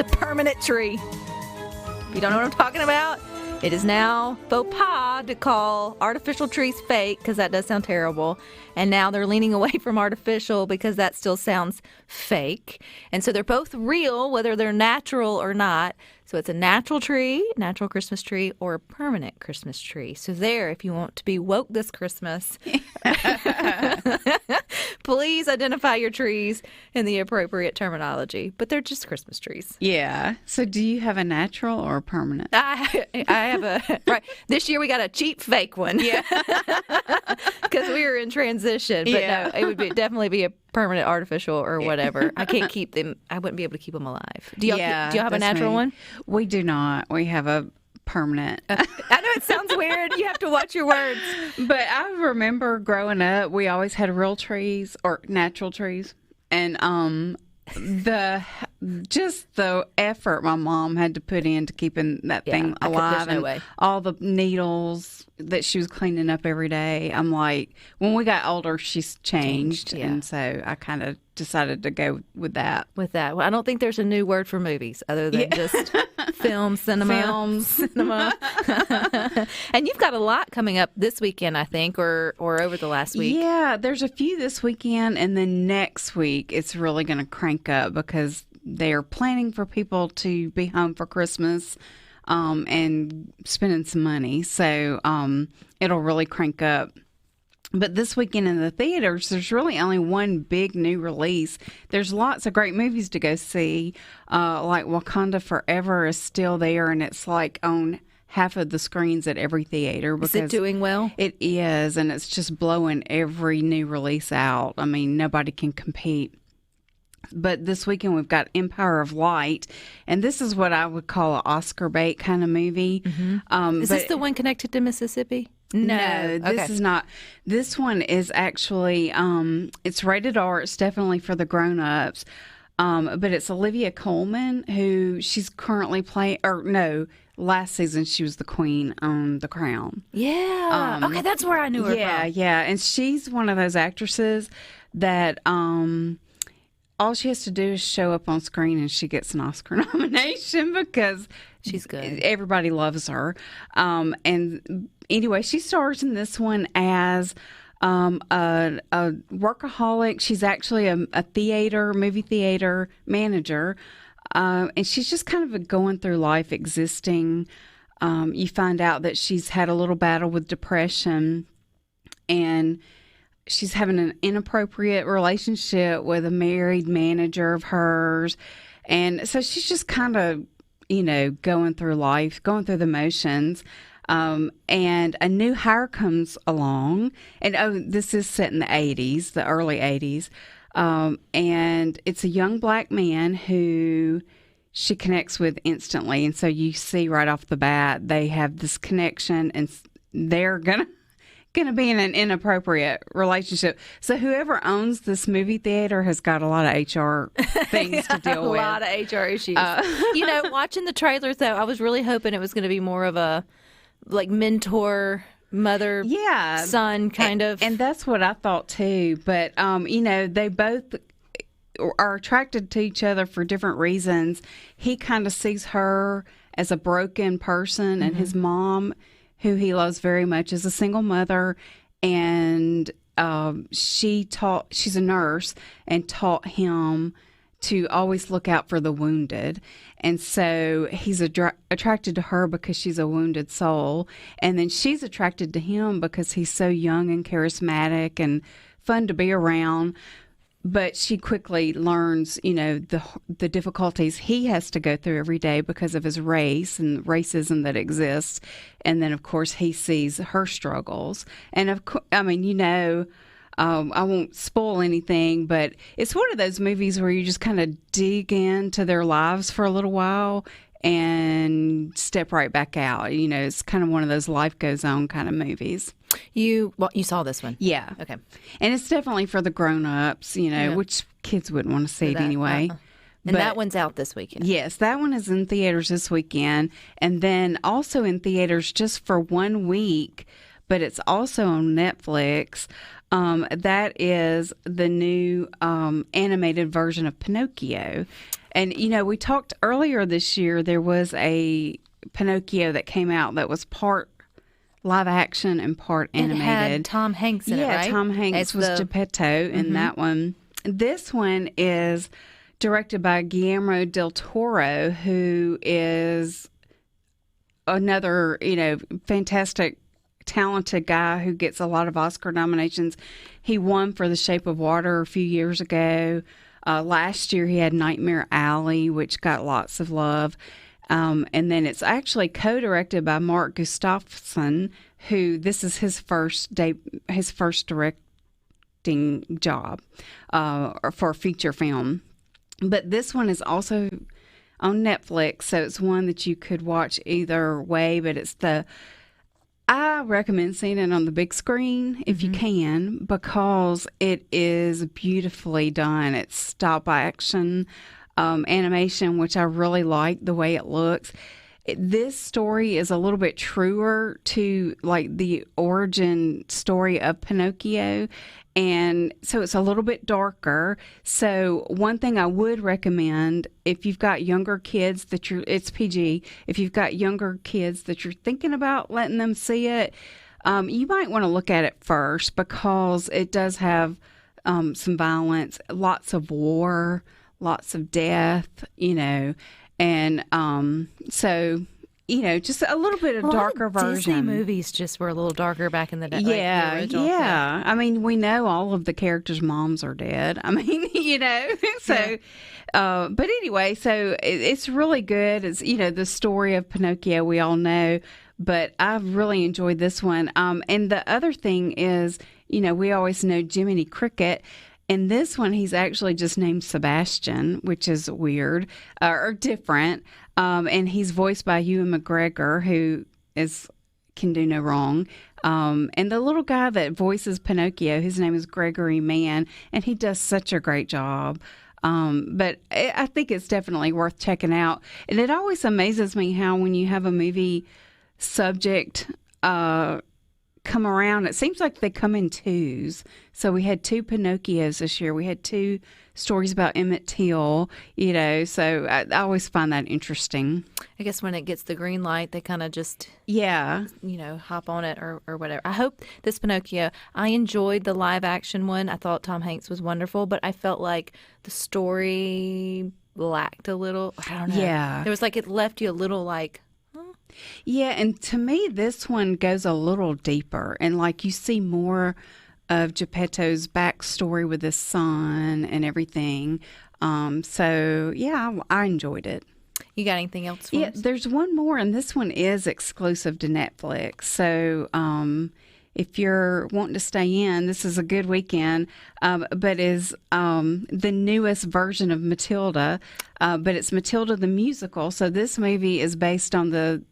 the permanent tree. If you don't know what I'm talking about, it is now faux pas to call artificial trees fake, because that does sound terrible. And now they're leaning away from artificial because that still sounds fake. And so they're both real, whether they're natural or not. So it's a natural tree, natural Christmas tree, or a permanent Christmas tree. So there, if you want to be woke this Christmas, please identify your trees in the appropriate terminology. But they're just Christmas trees. Yeah. So do you have a natural or a permanent? I have a, right. This year we got a cheap fake one. Yeah. Because we were in transition. But no, it would definitely be a permanent artificial or whatever. I can't keep them. I wouldn't be able to keep them alive. Do y'all have a natural one? We do not. We have a permanent. I know it sounds weird. You have to watch your words. But I remember growing up, we always had real trees or natural trees. And the effort my mom had to put into keeping that thing alive, there's no and way. all the needles that she was cleaning up every day. I'm like, when we got older, she's changed, and so I kind of decided to go with that. Well, I don't think there's a new word for movies other than just cinema. And you've got a lot coming up this weekend, I think, or over the last week. Yeah, there's a few this weekend, and then next week it's really going to crank up because they're planning for people to be home for Christmas and spending some money. So it'll really crank up. But this weekend in the theaters, there's really only one big new release. There's lots of great movies to go see, like Wakanda Forever is still there, and it's like on half of the screens at every theater. Is it doing well? It is, and it's just blowing every new release out. I mean, nobody can compete. But this weekend we've got Empire of Light, and this is what I would call an Oscar bait kind of movie. Mm-hmm. Is this the one connected to Mississippi? No, this is not. This one is actually, it's rated R. It's definitely for the grown-ups. But it's Olivia Colman, who she's currently playing, last season she was the queen on The Crown. Yeah. Okay, that's where I knew her from. Yeah. And she's one of those actresses that all she has to do is show up on screen and she gets an Oscar nomination because she's good. Everybody loves her. And anyway, she stars in this one as a workaholic. She's actually a movie theater manager. And she's just kind of going through life existing. You find out that she's had a little battle with depression, and she's having an inappropriate relationship with a married manager of hers. And so she's just kind of, going through life, going through the motions. And a new hire comes along. And, this is set in the 80s, the early 80s. And it's a young black man who she connects with instantly. And so you see right off the bat, they have this connection, and they're going to be in an inappropriate relationship. So whoever owns this movie theater has got a lot of HR things to deal with. A lot of HR issues. Watching the trailers, though, I was really hoping it was going to be more of a mentor, mother, son kind of. And that's what I thought too. But, they both are attracted to each other for different reasons. He kind of sees her as a broken person, and his mom, who he loves very much, is a single mother, and she's a nurse and taught him to always look out for the wounded. And so he's attracted to her because she's a wounded soul. And then she's attracted to him because he's so young and charismatic and fun to be around. But she quickly learns, the difficulties he has to go through every day because of his race and racism that exists. And then, of course, he sees her struggles. And, of course, I won't spoil anything, but it's one of those movies where you just kind of dig into their lives for a little while and step right back out. It's kind of one of those life goes on kind of movies. You saw this one? Yeah. Okay. And it's definitely for the grown-ups, which kids wouldn't want to see it anyway. And that one's out this weekend. Yes, that one is in theaters this weekend. And then also in theaters just for 1 week, but it's also on Netflix. That is the new animated version of Pinocchio. And, we talked earlier this year, there was a Pinocchio that came out that was part live action and part animated. It had Tom Hanks in it, right? Yeah, Tom Hanks was Geppetto in that one. This one is directed by Guillermo del Toro, who is another, fantastic, talented guy who gets a lot of Oscar nominations. He won for The Shape of Water a few years ago. Last year he had Nightmare Alley, which got lots of love. And then it's actually co-directed by Mark Gustafson, who this is his first directing job for a feature film. But this one is also on Netflix, so it's one that you could watch either way. But I recommend seeing it on the big screen if you can, because it is beautifully done. It's stop action animation, which I really like the way it looks. This story is a little bit truer to like the origin story of Pinocchio. And so it's a little bit darker. So one thing I would recommend, if you've got younger kids it's PG, if you've got younger kids that you're thinking about letting them see it, you might want to look at it first, because it does have some violence, lots of war, lots of death, and so, just a little bit of darker version. Disney movies just were a little darker back in the day. Yeah, like the original. yeah. I mean, we know all of the characters' moms are dead. I mean, so, but anyway, so it's really good. It's, the story of Pinocchio we all know, but I've really enjoyed this one. And the other thing is, we always know Jiminy Cricket. In this one, he's actually just named Sebastian, which is weird or different. And he's voiced by Ewan McGregor, who can do no wrong. And the little guy that voices Pinocchio, his name is Gregory Mann, and he does such a great job. But I think it's definitely worth checking out. And it always amazes me how when you have a movie subject come around, it seems like they come in twos. So we had 2 Pinocchios this year. We had 2 stories about Emmett Till, so I always find that interesting. I guess when it gets the green light, they kind of just, hop on it or whatever. I hope this Pinocchio, I enjoyed the live action one. I thought Tom Hanks was wonderful, but I felt like the story lacked a little. I don't know. Yeah. There was it left you a little Yeah, and to me, this one goes a little deeper, and you see more of Geppetto's backstory with his son and everything. So yeah, I enjoyed it. You got anything else for us? There's one more, and this one is exclusive to Netflix. So if you're wanting to stay in, this is a good weekend. But is the newest version of Matilda, but it's Matilda the musical. So this movie is based on the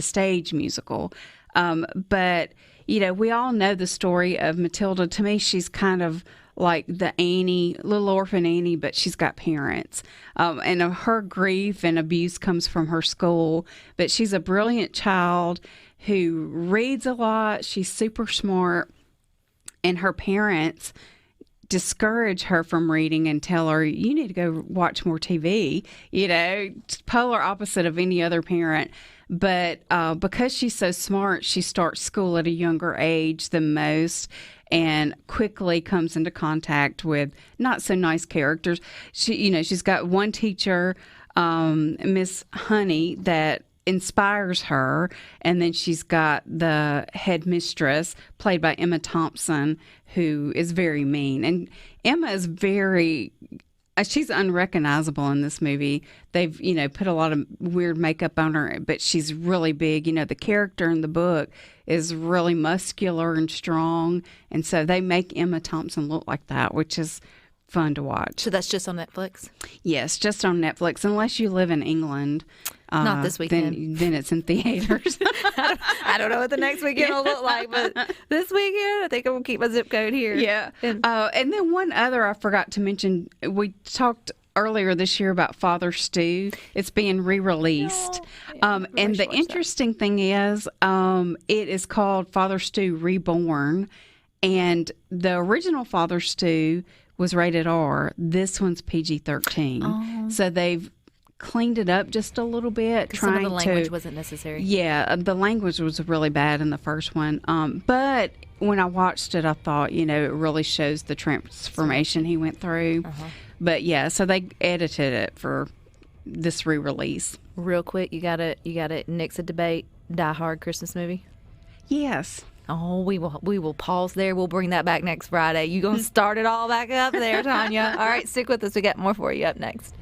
stage musical. But we all know the story of Matilda. To me, she's kind of like the Annie, little orphan Annie, but she's got parents. And her grief and abuse comes from her school. But she's a brilliant child who reads a lot. She's super smart. And her parents discourage her from reading and tell her, you need to go watch more TV, polar opposite of any other parent. But because she's so smart, she starts school at a younger age than most and quickly comes into contact with not so nice characters. She's got one teacher, Miss Honey, that inspires her, and then she's got the headmistress played by Emma Thompson, who is very mean. And Emma is she's unrecognizable in this movie. They've put a lot of weird makeup on her, but she's really big. The character in the book is really muscular and strong, and so they make Emma Thompson look like that, which is fun to watch. So that's just on Netflix? Yes, just on Netflix, unless you live in England. Not this weekend. Then it's in theaters. I don't know what the next weekend will look like, but this weekend, I think I will keep my zip code here. Yeah. And then one other I forgot to mention, we talked earlier this year about Father Stew. It's being re-released. And the interesting thing is, it is called Father Stew Reborn. And the original Father Stew was rated R. This one's PG-13. Oh. So they've cleaned it up just a little bit. Some of the language wasn't necessary. Yeah, the language was really bad in the first one. But when I watched it, I thought, it really shows the transformation he went through. But yeah, so they edited it for this re-release. Real quick, you got it. Nick's a debate. Die Hard Christmas movie. Yes. Oh, we will pause there. We'll bring that back next Friday. You gonna start it all back up there, Tanya? All right, stick with us. We got more for you up next.